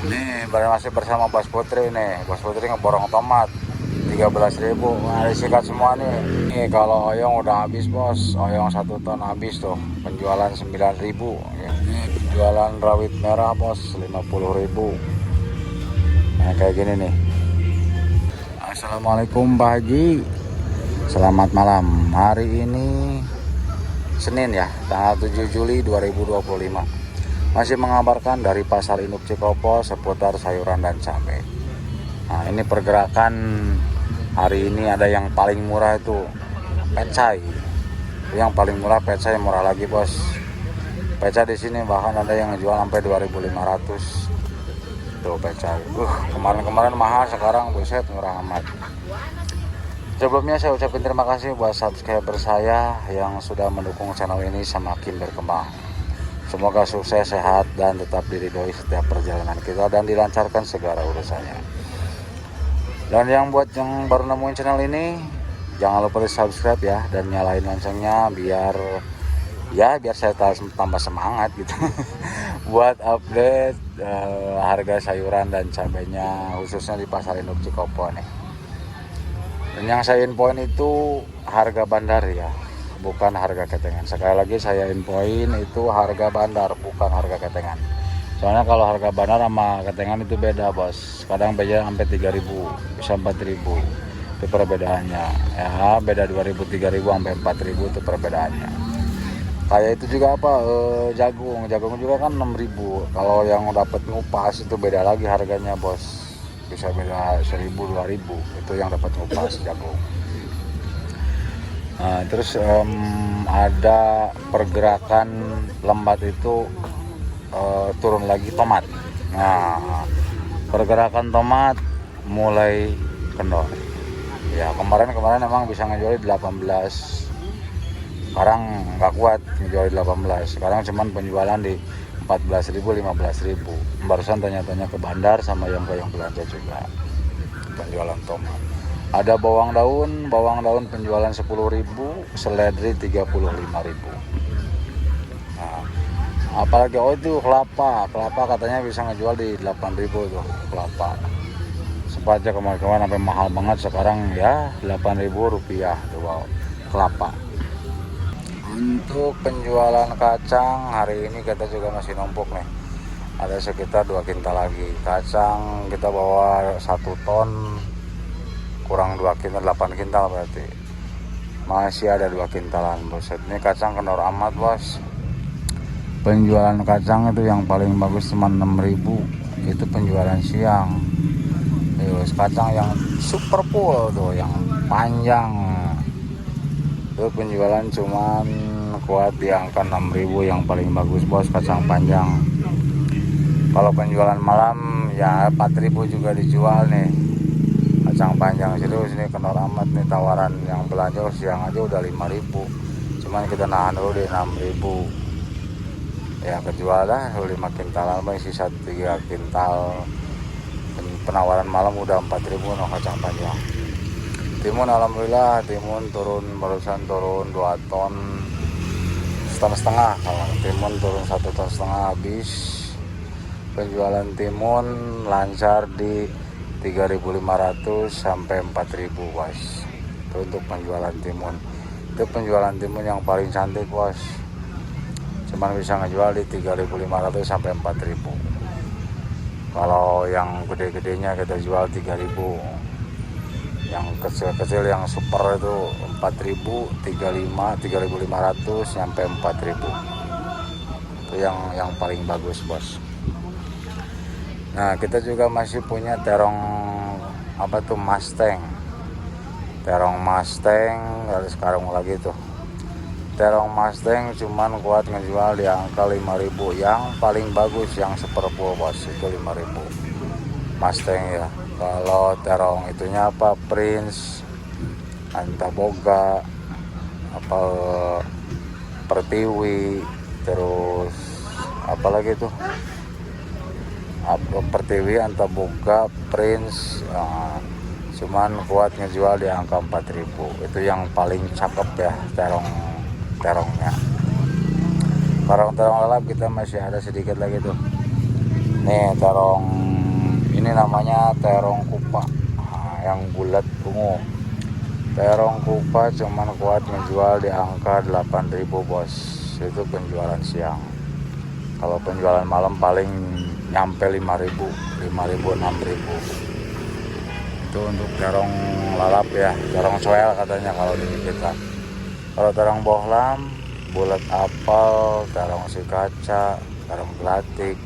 Nih masih bersama Bos Putri nih. Bos Putri ngeborong tomat 13.000. Nah, disikat semua nih. Nih kalau oyong udah habis bos. Oyong 1 ton habis tuh. Penjualan 9.000 ya. Ini penjualan rawit merah bos 50.000. Nah kayak gini nih. Assalamualaikum Pak Haji. Selamat malam. Hari ini Senin ya, tanggal 7 Juli 2025. Masih mengabarkan dari Pasar Induk Cikopo seputar sayuran dan cabai. Nah, ini pergerakan hari ini ada yang paling murah itu pecai. Yang paling murah pecai, murah lagi bos. Pecai di sini bahkan ada yang jual sampai 2.500. Tuh pecai. Kemarin-kemarin mahal, sekarang buset murah amat. Sebelumnya saya ucapin terima kasih buat subscriber saya yang sudah mendukung channel ini semakin berkembang. Semoga sukses, sehat, dan tetap diridhoi setiap perjalanan kita dan dilancarkan segala urusannya. Dan yang buat yang baru nemuin channel ini, jangan lupa di subscribe ya dan nyalain loncengnya biar saya tambah semangat gitu. Buat update harga sayuran dan cabainya khususnya di Pasar Induk Cikopo nih. Dan yang saya infoin itu harga bandar ya, bukan harga ketengan. Sekali lagi saya infoin itu harga bandar, bukan harga ketengan. Soalnya kalau harga bandar sama ketengan itu beda bos. Kadang beda sampai 3.000, bisa 4.000. Itu perbedaannya. Ya beda 2.000, 3.000 sampai 4.000 itu perbedaannya. Kayak itu juga jagung juga kan 6.000. Kalau yang dapat ngupas itu beda lagi harganya bos. Bisa beda 1.000, 2.000. Itu yang dapat ngupas jagung. Nah, terus ada pergerakan lembat itu turun lagi tomat. Nah, pergerakan tomat mulai kendor. Ya kemarin emang bisa ngejual 18. Sekarang nggak kuat ngejual 18. Sekarang cuman penjualan di 14.000, 15.000. Barusan tanya-tanya ke bandar sama yang belanja juga penjualan tomat. Ada bawang daun penjualan 10.000, seledri 35.000. Nah, apalagi itu kelapa katanya bisa ngejual di 8.000 tuh kelapa. Sepatnya kemarin sampai mahal banget, sekarang ya 8.000 rupiah tuh wow, kelapa. Untuk penjualan kacang hari ini kita juga masih numpuk nih. Ada sekitar 2 kintal lagi. Kacang kita bawa 1 ton kurang 2 kintal, 8 kintal berarti. Masih ada 2 kintalan bos. Ini kacang kendor amat bos. Penjualan kacang itu yang paling bagus cuma 6.000. Itu penjualan siang. Terus kacang yang super full tuh, yang panjang. Itu penjualan cuman kuat di angka 6.000 yang paling bagus bos, kacang panjang. Kalau penjualan malam ya 4.000 juga dijual nih kacang panjang. Serius ini kendor amat nih, tawaran yang belanja siang aja udah 5.000. Cuman kita nahan dulu di 6.000. Ya kejual dah 5 kintal, sisa 3 kintal. Penawaran malam udah 4.000 no kacang panjang. Timun alhamdulillah barusan turun 2 ton setengah. Kalau timun turun 1 ton setengah habis. Penjualan timun lancar di 3.500 sampai 4.000 bos. Itu untuk penjualan timun. Itu penjualan timun yang paling cantik bos. Cuman bisa ngejual di 3.500 sampai 4.000. Kalau yang gede-gedenya kita jual 3.000. Yang kecil-kecil yang super itu 4.000, 3.500 sampai 4.000. Itu yang paling bagus bos. Nah kita juga masih punya terong Mustang. Terong Mustang dari sekarang lagi tuh. Terong Mustang cuman kuat ngejual di angka 5.000. Yang paling bagus yang super full bos itu 5.000 Mustang ya. Kalau terong itunya Prince, Antaboga, Pertiwi, terus apalagi tuh Pertiwi, Antaboga, Prince. Cuman kuat ngejual di angka 4.000. Itu yang paling cakep ya terongnya. Terong lalap kita masih ada sedikit lagi tuh. Nih terong Ini namanya terong kupa, yang bulat ungu. Terong kupa cuman kuat menjual di angka 8.000 bos. Itu penjualan siang. Kalau penjualan malam paling nyampe 5.000, 6.000. Itu untuk terong lalap ya, terong soel katanya kalau di kita. Kalau terong bohlam, bulat apel, terong si kaca, terong gelatik,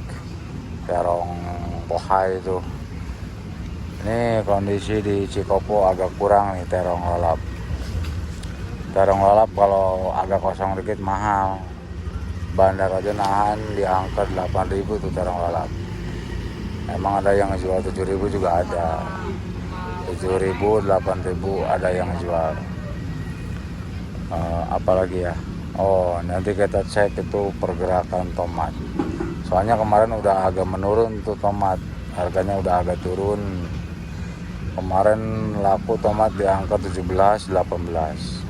terong bohai itu. Ini kondisi di Cikopo agak kurang nih terong lalap. Terong lalap kalau agak kosong dikit mahal. Bandar aja nahan di angka 8.000 tuh terong lalap. Emang ada yang jual 7.000 juga ada. 7.000, 8.000 ada yang jual. Apalagi ya. Oh, nanti kita cek itu pergerakan tomat. Soalnya kemarin udah agak menurun tuh tomat. Harganya udah agak turun. Kemarin laku tomat di angka 17, 18.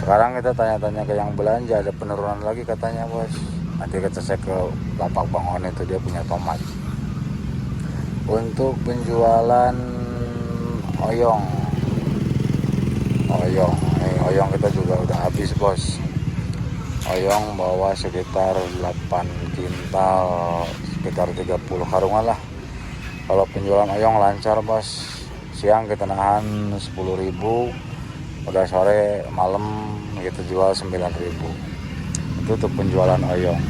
Sekarang kita tanya-tanya ke yang belanja, ada penurunan lagi katanya bos. Nanti kita cek ke lapak Bang On itu, dia punya tomat. Untuk penjualan oyong, oyong kita juga udah habis bos. Oyong bawa sekitar 8 kintal, sekitar 30 karungan lah. Kalau penjualan oyong lancar bos. Siang kita nahan 10.000, udah sore malam kita jual 9.000. Itu untuk penjualan oyong.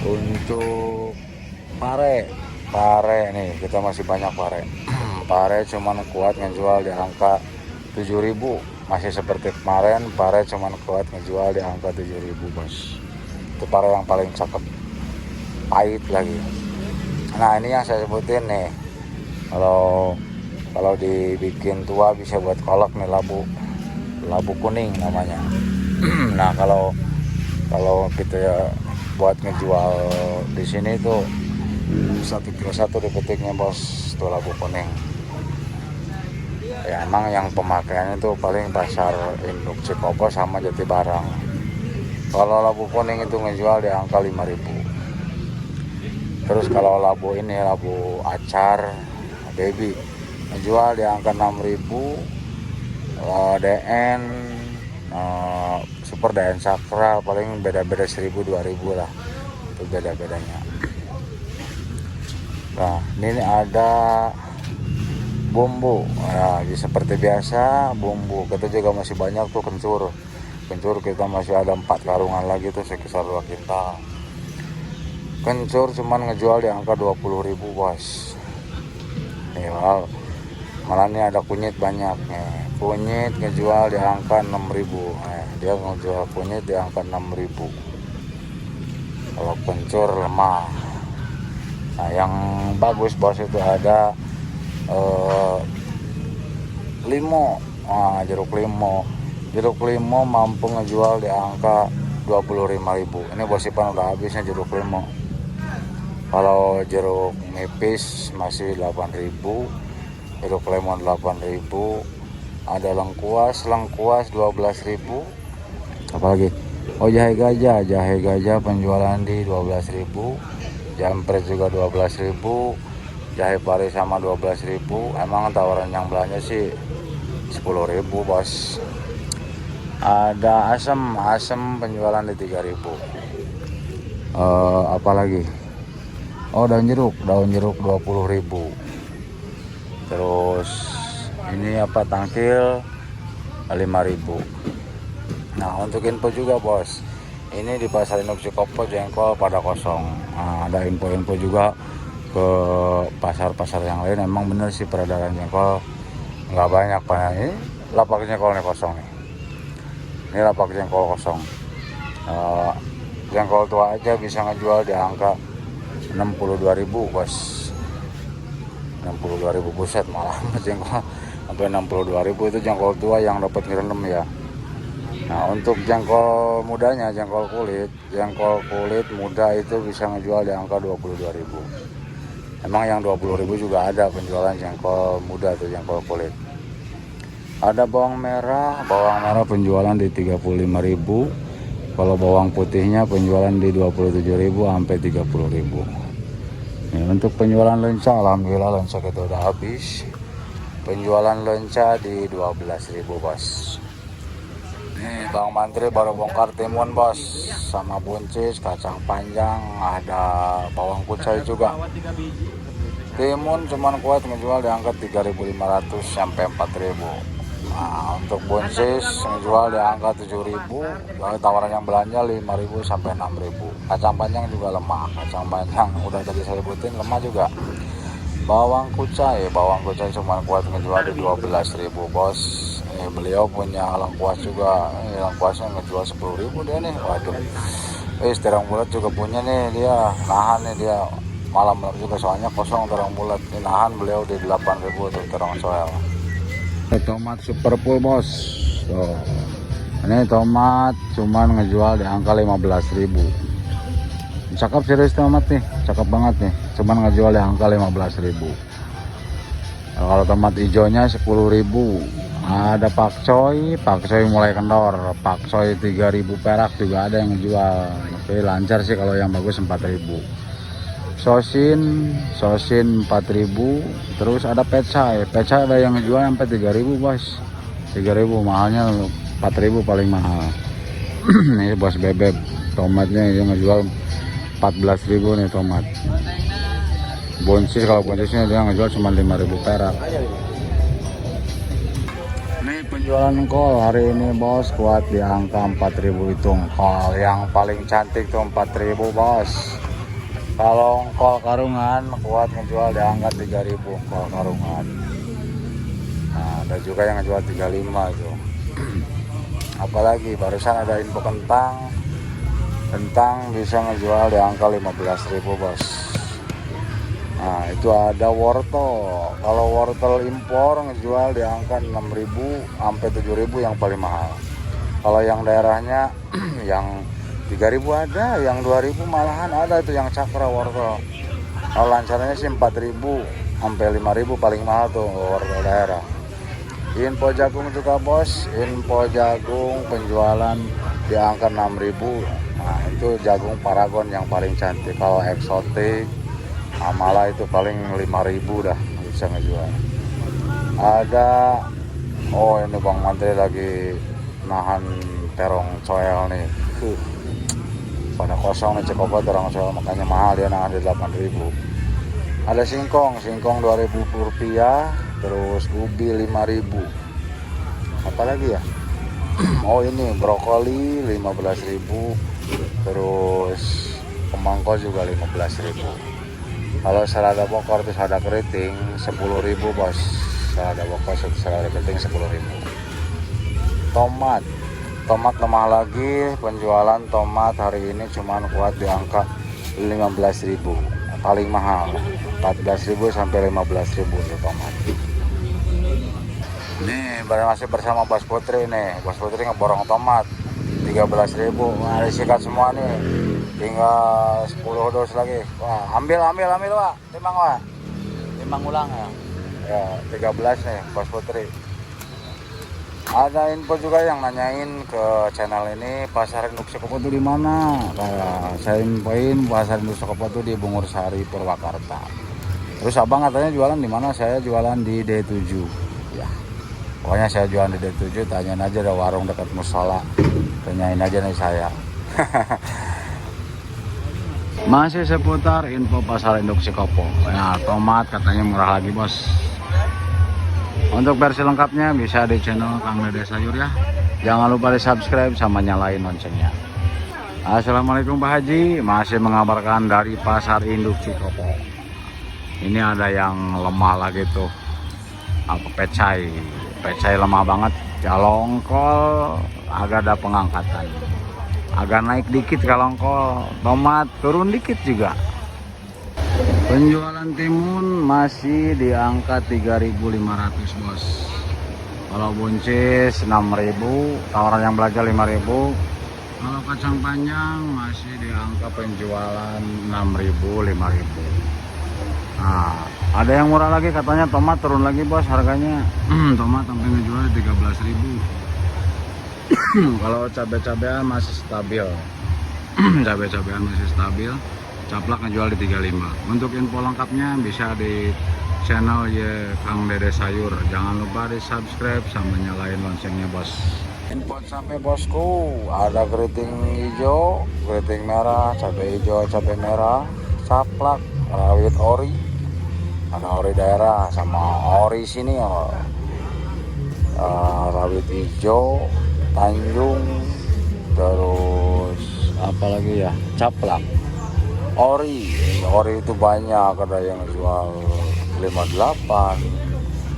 Untuk pare nih kita masih banyak pare. Pare cuman kuat ngejual di angka 7.000. Masih seperti kemarin, pare cuman kuat ngejual di angka 7.000 bos. Itu pare yang paling cakep, pahit lagi. Nah ini yang saya sebutin nih. Kalau dibikin tua bisa buat kolak nih, labu kuning namanya. Nah kalau kita buat ngejual di sini tuh 1 kilo 1 dipetiknya bos, tuh labu kuning. Ya emang yang pemakaiannya tuh paling pasar induk Cikopo sama Jatibarang. Kalau labu kuning itu ngejual di angka 5.000. Terus kalau labu acar baby menjual di angka 6.000. DN super DN sakral paling beda-beda 1.000-2.000 lah, itu beda-bedanya. Nah ini ada bumbu. Nah, seperti biasa bumbu kita juga masih banyak tuh. Kencur kita masih ada 4 karungan lagi tuh, sekitar 2 kintal. Kencur cuman ngejual di angka 20.000 bos. Nih, malah ini ada kunyit banyak nih. Kunyit ngejual di angka 6.000. Dia ngejual kunyit di angka 6.000. Kalau kencur lemah. Nah yang bagus bos itu ada limo. Jeruk limo mampu ngejual di angka 25.000. Ini bos Ipan udah habisnya jeruk limo. Kalau jeruk nipis masih 8.000, jeruk lemon 8.000, ada lengkuas 12.000. Apalagi jahe gajah penjualan di 12.000, jampret juga 12.000, jahe pari sama 12.000. Emang tawaran yang belanja sih 10.000 bos. Ada asem penjualan di 3.000. Apalagi daun jeruk 20.000. Terus ini tangkil 5.000. Nah untuk info juga bos, ini di pasar induk Cikopo jengkol pada kosong. Ada info-info juga ke pasar-pasar yang lain. Emang bener sih peredaran jengkol nggak banyak pak. Ini lapak jengkolnya kosong nih. Ini lapak jengkol kosong. Jengkol tua aja bisa ngejual di angka 62.000 bos. 62.000 buset, malah jengkol sampai 62.000 itu jengkol tua yang dapat ngerendam ya. Nah untuk jengkol mudanya, jengkol kulit muda itu bisa ngejual di angka 22.000. Emang yang 20.000 juga ada penjualan jengkol muda tuh, jengkol kulit. Ada bawang merah penjualan di 35.000. Kalau bawang putihnya penjualan di 27.000 sampai 30.000. Nih, untuk penjualan lenca, alhamdulillah lenca kita udah habis. Penjualan lenca di 12.000 bos. Nih Bang Mantri baru bongkar timun bos, sama buncis, kacang panjang, ada bawang kucai juga. Timun cuman kuat ngejual di angka 3.500 sampai 4.000. Nah, untuk buncis ngejual di angka 7.000, tawaran yang belanja 5.000 sampai 6.000. Kacang panjang juga lemah, kacang panjang udah tadi saya sebutin lemah juga. Bawang kucai cuma kuat ngejual di 12.000 bos. Beliau punya lengkuas juga, lengkuasnya ngejual 10.000 dia nih. Waduh, terang bulat juga punya nih, dia nahan nih, dia malam juga soalnya kosong terang bulat. Ini nahan beliau di 8.000 tuh terang soel. Tomat super full bos. Tuh. Ini tomat cuman ngejual di angka 15.000. Cakep serius tomat nih, cakep banget nih. Cuman ngejual di angka 15.000. Kalau tomat hijaunya 10.000. Ada pakcoy mulai kendor. Pakcoy 3.000 perak juga ada yang ngejual. Tapi lancar sih kalau yang bagus 4.000. Sosin 4.000. Terus ada pecai ada yang ngejual sampai 3.000 bos. 3.000 mahalnya, 4.000 paling mahal. Ini bos bebek, tomatnya dia ngejual 14.000 nih tomat. Buncis, kalau buncisnya dia ngejual cuma 5.000 perak. Ini penjualan kol hari ini bos, kuat di angka 4.000 itu kol. Yang paling cantik tuh 4.000 bos. Kalau kol karungan kuat ngejual di angka 3.000 kol karungan. Nah, ada juga yang ngejual 35 tuh. Apalagi barusan ada info kentang bisa ngejual di angka 15.000 bos. Nah, itu ada wortel. Kalau wortel impor ngejual di angka 6.000 sampai 7.000 yang paling mahal. Kalau yang daerahnya yang 3.000 ada, yang 2.000 malahan ada itu yang cakra wortel. Kalau lancarnya sih 4.000 sampai 5.000 paling mahal tuh wortel daerah. Info jagung juga bos, info jagung penjualan di angka 6.000. Nah, itu jagung Paragon yang paling cantik. Kalau eksotik malah itu paling 5.000 dah bisa ngejual. Ada ini Bang Mantri lagi nahan terong coel nih. Pada kosong nih cekopo terong coel, makanya mahal dia nahan di 8.000. Ada singkong 2.000 rupiah, terus ubi 5.000. Apalagi ya? Ini brokoli 15.000, terus kemangkol juga 15.000. Kalau selada bokor itu selada keriting 10.000 bos. Selada bokor selada keriting 10.000. Tomat lemah lagi, penjualan tomat hari ini cuman kuat di angka 15.000. Paling mahal 14.000 sampai 15.000 untuk tomat. Nih masih bersama Bos Putri nih. Bos Putri ngeborong tomat 13.000. Nah, disikat semua nih. Tinggal 10 dos lagi. Wah, ambil Wak. Timbang Wak. Timbang ulang ya. Ya, 13 nih Bos Putri. Ada info juga yang nanyain ke channel ini, pasar induk Cikopo itu di mana? Saya infoin pasar induk Cikopo itu di Bungur Sari, Purwakarta. Terus abang katanya jualan di mana? Saya jualan di D7. Ya, pokoknya saya jualan di D7. Tanyain aja, ada warung dekat musola. Tanyain aja nih saya. Masih seputar info pasar induk Cikopo. Nah, tomat katanya murah lagi bos. Untuk versi lengkapnya bisa di channel Kang Dede Sayur ya. Jangan lupa di subscribe sama nyalain loncengnya. Assalamualaikum Pak Haji. Masih mengabarkan dari pasar induk Cikopo. Ini ada yang lemah lagi tuh. Pecai lemah banget. Jalongkol agak ada pengangkatan. Agak naik dikit kalongkol. Tomat turun dikit juga. Penjualan timun masih di angka 3.500 bos. Kalau buncis 6.000, tawaran yang belanja 5.000. Kalau kacang panjang masih di angka penjualan 6.000, 5.000. Nah, ada yang murah lagi katanya tomat turun lagi bos harganya. Tomat sampai ngejual 13.000. Kalau cabai-cabean masih stabil. Cabai-cabean masih stabil. caplak ngejual di 35. Untuk info lengkapnya bisa di channel ya Kang Dede Sayur. Jangan lupa di subscribe sama nyalain loncengnya bos. Info sampai bosku, ada keriting hijau, keriting merah, cabai hijau, cabai merah, caplak, rawit ori, ada ori daerah sama ori sini ya, rawit hijau, Tanjung, terus apalagi ya, caplak, ori itu banyak, ada yang jual 58,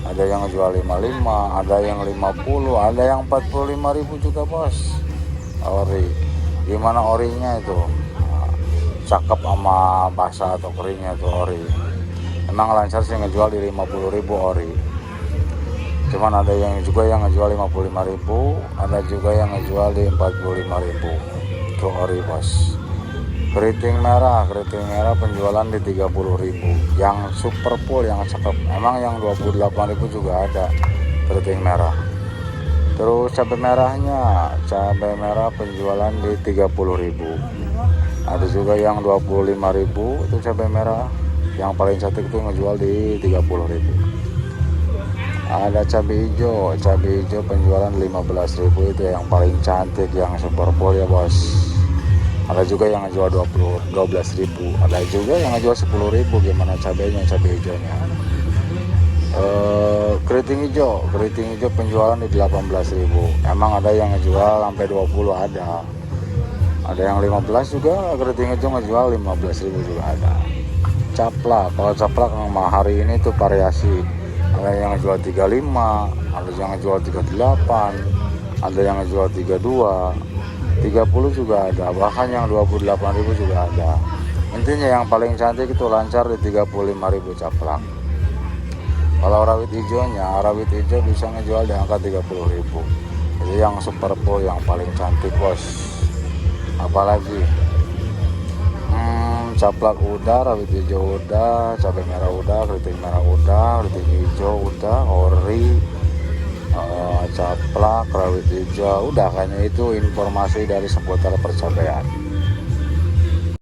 ada yang jual 55, ada yang 50, ada yang 45.000 juga bos. Ori gimana orinya itu, cakep sama basah atau keringnya itu ori. Emang lancar sih ngejual di 50.000 ori, cuman ada yang juga yang ngejual 55.000, ada juga yang ngejual di 45.000 itu ori bos. Keriting merah penjualan di 30.000, yang super full yang cakep. Emang yang 28.000 juga ada keriting merah. Terus cabai merah penjualan di 30.000, ada juga yang 25.000 itu cabai merah. Yang paling cantik itu ngejual di 30.000. Ada cabai hijau penjualan 15.000, itu yang paling cantik, yang super full ya bos. Ada juga yang ngejual 12.000, ada juga yang ngejual 10.000. Gimana cabai hijaunya. Keriting hijau penjualan di 18.000. Emang ada yang ngejual sampai 20, ada yang 15 juga. Keriting hijau ngejual 15.000 juga ada. Caplak, kalau caplak sama hari ini tuh variasi, ada yang ngejual 35, ada yang ngejual 38, ada yang ngejual 32, 30 juga ada, bahkan yang 28.000 juga ada. Intinya yang paling cantik itu lancar di 35.000 caplak. Kalau rawit hijau bisa ngejual di angka 30.000. Itu yang super full, yang paling cantik bos. Apalagi caplak udah, rawit hijau udah, cabai merah udah, keriting merah udah, keriting hijau udah, ori, caplak, rawit hijau udah. Kayaknya itu informasi dari seputar percapaian.